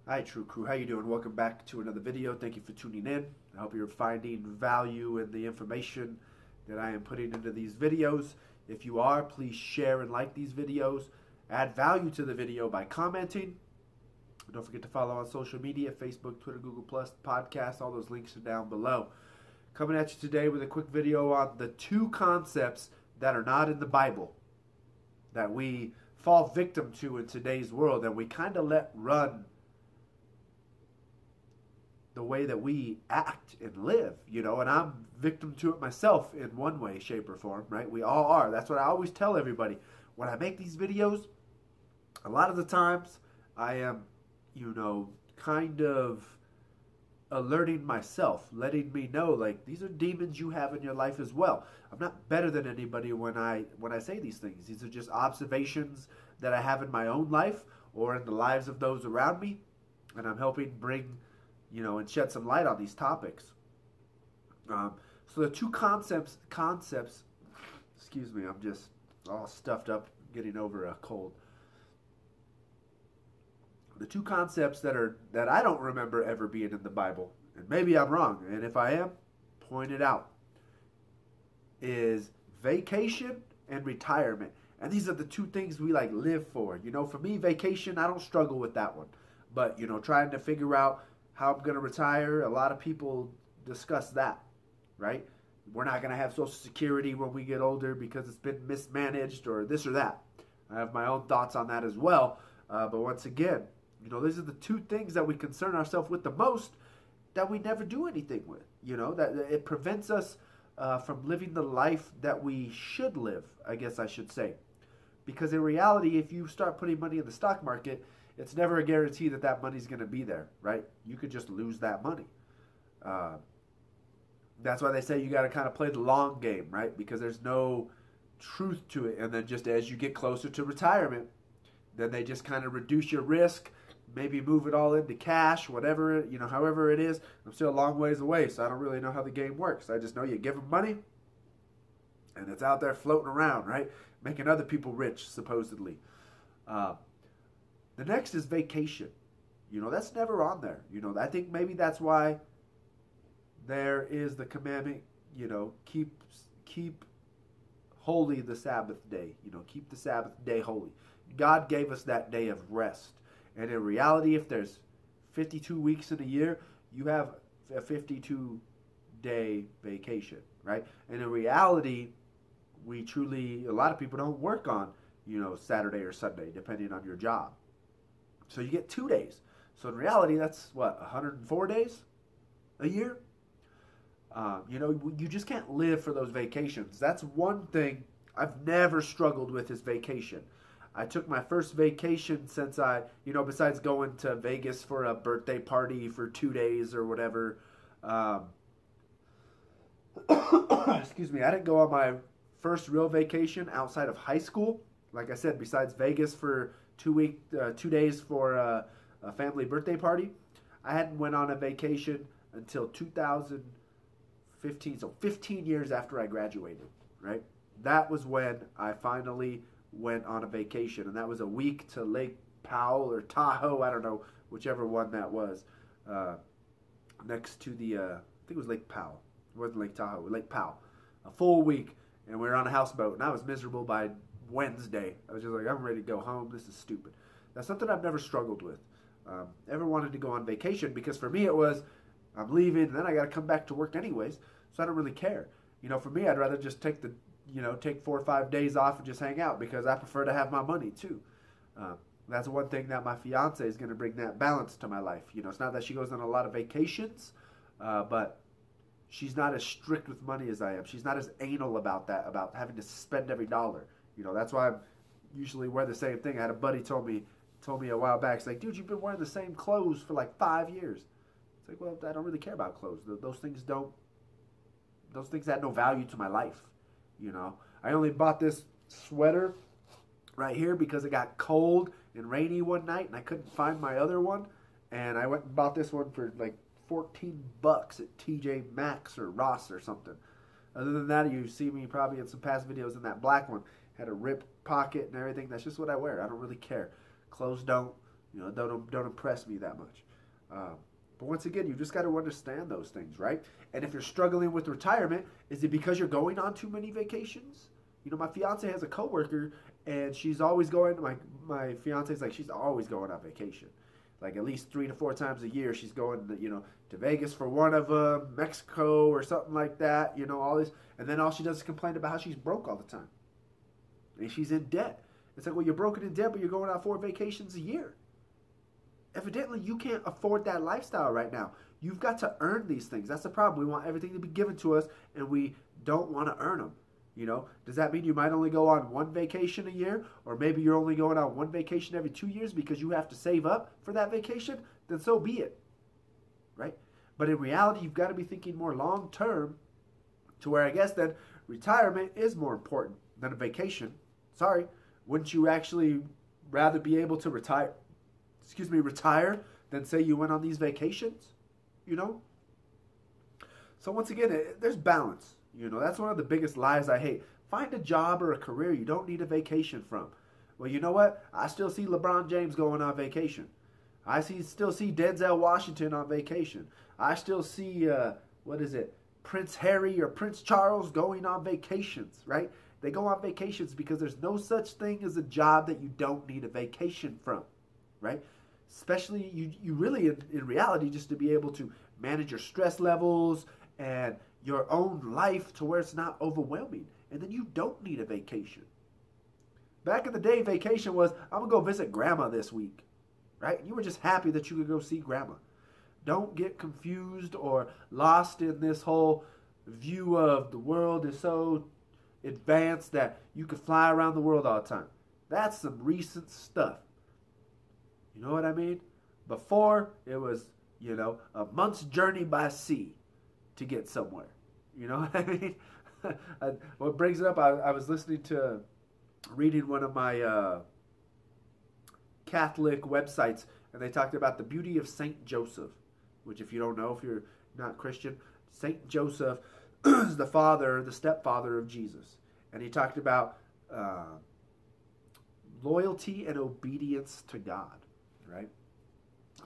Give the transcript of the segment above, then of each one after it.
Hi True Crew, how you doing? Welcome back to another video. Thank you for tuning in. I hope you're finding value in the information that I am putting into these videos. If you are, please share and like these videos. Add value to the video by commenting. Don't forget to follow on social media, Facebook, Twitter, Google+, podcasts. All those links are down below. Coming at you today with a quick video on the two concepts that are not in the Bible that we fall victim to in today's world and we kind of let run the way that we act and live, and I'm victim to it myself in one way, shape, or form, right? We all are. That's what I always tell everybody. When I make these videos, a lot of the times I am, kind of alerting myself, letting me know, like, these are demons you have in your life as well. I'm not better than anybody when I say these things. These are just observations that I have in my own life or in the lives of those around me, and I'm helping bring and shed some light on these topics. So the two concepts, excuse me, I'm just all stuffed up, getting over a cold. The two concepts that I don't remember ever being in the Bible, and maybe I'm wrong, and if I am, point it out, is vacation and retirement. And these are the two things we live for. For me, vacation, I don't struggle with that one. But, trying to figure out how I'm going to retire, a lot of people discuss that, right? We're not going to have Social Security when we get older because it's been mismanaged or this or that. I have my own thoughts on that as well. But once again, these are the two things that we concern ourselves with the most that we never do anything with. That it prevents us from living the life that we should live, I guess I should say. Because in reality, if you start putting money in the stock market, it's never a guarantee that that money's going to be there, right? You could just lose that money. That's why they say you got to kind of play the long game, right? Because there's no truth to it. And then just as you get closer to retirement, then they just kind of reduce your risk, maybe move it all into cash, whatever, however it is. I'm still a long ways away, so I don't really know how the game works. I just know you give them money, and it's out there floating around, right? Making other people rich, supposedly. The next is vacation. That's never on there. I think maybe that's why there is the commandment, keep holy the Sabbath day. Keep the Sabbath day holy. God gave us that day of rest. And in reality, if there's 52 weeks in a year, you have a 52-day vacation, right? And in reality, a lot of people don't work on, Saturday or Sunday, depending on your job. So you get 2 days. So in reality, that's what, 104 days a year? You just can't live for those vacations. That's one thing I've never struggled with is vacation. I took my first vacation since besides going to Vegas for a birthday party for 2 days or whatever. Excuse me, I didn't go on my first real vacation outside of high school. Like I said, besides Vegas for 2 days for a family birthday party, I hadn't went on a vacation until 2015, so 15 years after I graduated, right? That was when I finally went on a vacation, and that was a week to Lake Powell or Tahoe, I don't know, whichever one that was, next to the, I think it was Lake Powell. It wasn't Lake Tahoe, Lake Powell. A full week, and we were on a houseboat, and I was miserable by Wednesday. I was just like, I'm ready to go home. This is stupid. That's something I've never struggled with. Ever wanted to go on vacation, because for me it was, I'm leaving, and then I got to come back to work anyways, so I don't really care. For me, I'd rather just take 4 or 5 days off and just hang out, because I prefer to have my money too. That's one thing that my fiance is going to bring that balance to my life. It's not that she goes on a lot of vacations, but she's not as strict with money as I am. She's not as anal about that, about having to spend every dollar. That's why I usually wear the same thing. I had a buddy told me a while back, it's like, dude, you've been wearing the same clothes for like 5 years. It's like, well, I don't really care about clothes. Those things add no value to my life. I only bought this sweater right here because it got cold and rainy one night and I couldn't find my other one, and I went and bought this one for like $14 at TJ Maxx or Ross or something. Other than that, you see me probably in some past videos in that black one. Had a ripped pocket and everything. That's just what I wear. I don't really care. Clothes don't You know, don't impress me that much. But once again, you just got to understand those things, right? And if you're struggling with retirement, is it because you're going on too many vacations? You know, my fiance has a coworker, and she's always going. My fiance's like, she's always going on vacation, like at least 3 to 4 times a year. She's going, to Vegas for one of them, Mexico or something like that. You know, all this, and then all she does is complain about how she's broke all the time, and she's in debt. It's like, well, you're broken in debt, but you're going on 4 vacations a year. Evidently, you can't afford that lifestyle right now. You've got to earn these things. That's the problem. We want everything to be given to us, and we don't want to earn them. You know, does that mean you might only go on 1 vacation a year? Or maybe you're only going on 1 vacation every 2 years because you have to save up for that vacation? Then so be it, right? But in reality, you've got to be thinking more long term, to where I guess then retirement is more important than a vacation. Sorry, wouldn't you actually rather be able to retire than say you went on these vacations? You know? So once again, there's balance. You know, that's one of the biggest lies I hate. Find a job or a career you don't need a vacation from. Well, you know what? I still see LeBron James going on vacation. I still see Denzel Washington on vacation. I still see, Prince Harry or Prince Charles going on vacations, right? They go on vacations because there's no such thing as a job that you don't need a vacation from, right? Especially, you really, in reality, just to be able to manage your stress levels and your own life to where it's not overwhelming. And then you don't need a vacation. Back in the day, vacation was, I'm going to go visit grandma this week, right? You were just happy that you could go see grandma. Don't get confused or lost in this whole view of the world is so advanced that you could fly around the world all the time. That's some recent stuff. You know what I mean? Before, it was, a month's journey by sea to get somewhere. You know what I mean? What brings it up, I was reading one of my Catholic websites, and they talked about the beauty of Saint Joseph, which if you don't know, if you're not Christian, Saint Joseph is the stepfather of Jesus. And he talked about loyalty and obedience to God. Right?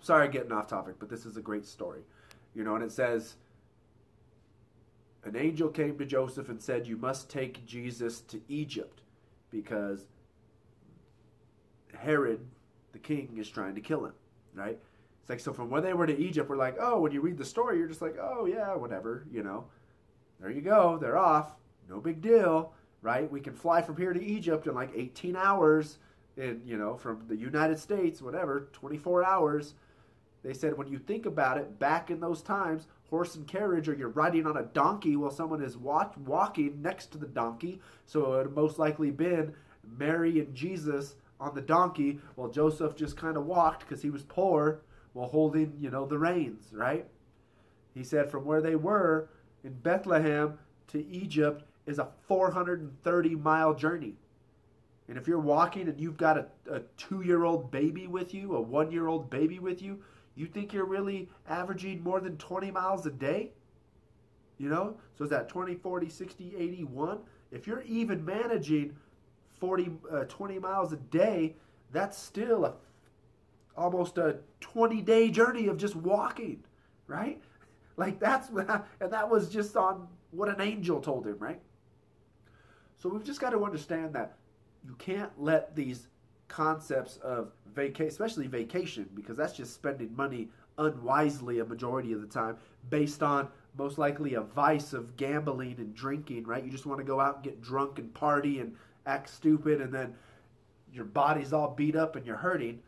Sorry, getting off topic, but this is a great story. And it says, an angel came to Joseph and said, you must take Jesus to Egypt because Herod, the king, is trying to kill him. Right? It's like, so from when they were to Egypt, we're like, oh, when you read the story, you're just like, oh, yeah, whatever, There you go. They're off. No big deal. Right? We can fly from here to Egypt in like 18 hours. From the United States, 24 hours. They said when you think about it, back in those times, horse and carriage, or you're riding on a donkey while someone is walking next to the donkey. So it would most likely been Mary and Jesus on the donkey while Joseph just kind of walked because he was poor while holding, the reins, right? He said from where they were in Bethlehem to Egypt is a 430-mile journey. And if you're walking and you've got a 2-year-old baby with you, a 1-year-old baby with you, you think you're really averaging more than 20 miles a day? So is that 20, 40, 60, 81? If you're even managing 20 miles a day, that's still almost a 20-day journey of just walking, right? Like and that was just on what an angel told him, right? So we've just got to understand that you can't let these concepts of especially vacation, because that's just spending money unwisely a majority of the time based on most likely a vice of gambling and drinking, right? You just want to go out and get drunk and party and act stupid, and then your body's all beat up and you're hurting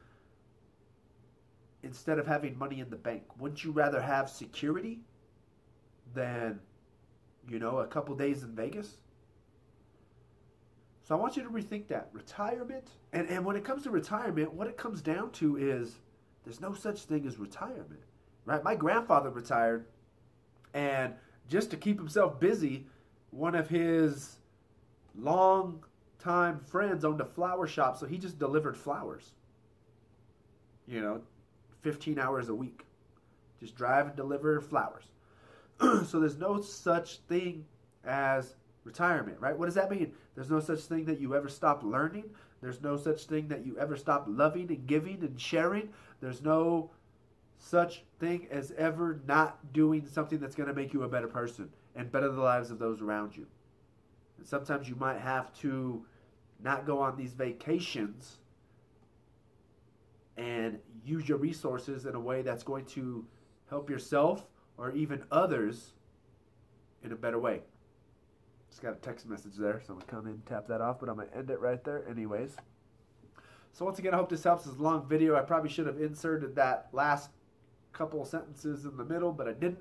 instead of having money in the bank. Wouldn't you rather have security than, a couple days in Vegas? So I want you to rethink that. Retirement, and when it comes to retirement, what it comes down to is there's no such thing as retirement, right? My grandfather retired, and just to keep himself busy, one of his long-time friends owned a flower shop, so he just delivered flowers, 15 hours a week. Just drive and deliver flowers. So there's no such thing as retirement, right? What does that mean? There's no such thing that you ever stop learning. There's no such thing that you ever stop loving and giving and sharing. There's no such thing as ever not doing something that's going to make you a better person and better the lives of those around you. And sometimes you might have to not go on these vacations and use your resources in a way that's going to help yourself or even others in a better way. Just got a text message there, so I'm going to come in and tap that off, but I'm going to end it right there anyways. So once again, I hope this helps. It's a long video. I probably should have inserted that last couple of sentences in the middle, but I didn't.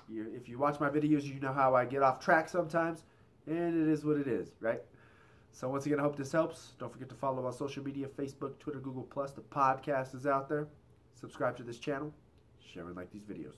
If you watch my videos, you know how I get off track sometimes, and it is what it is, right? So once again, I hope this helps. Don't forget to follow on social media, Facebook, Twitter, Google+. The podcast is out there. Subscribe to this channel. Share and like these videos.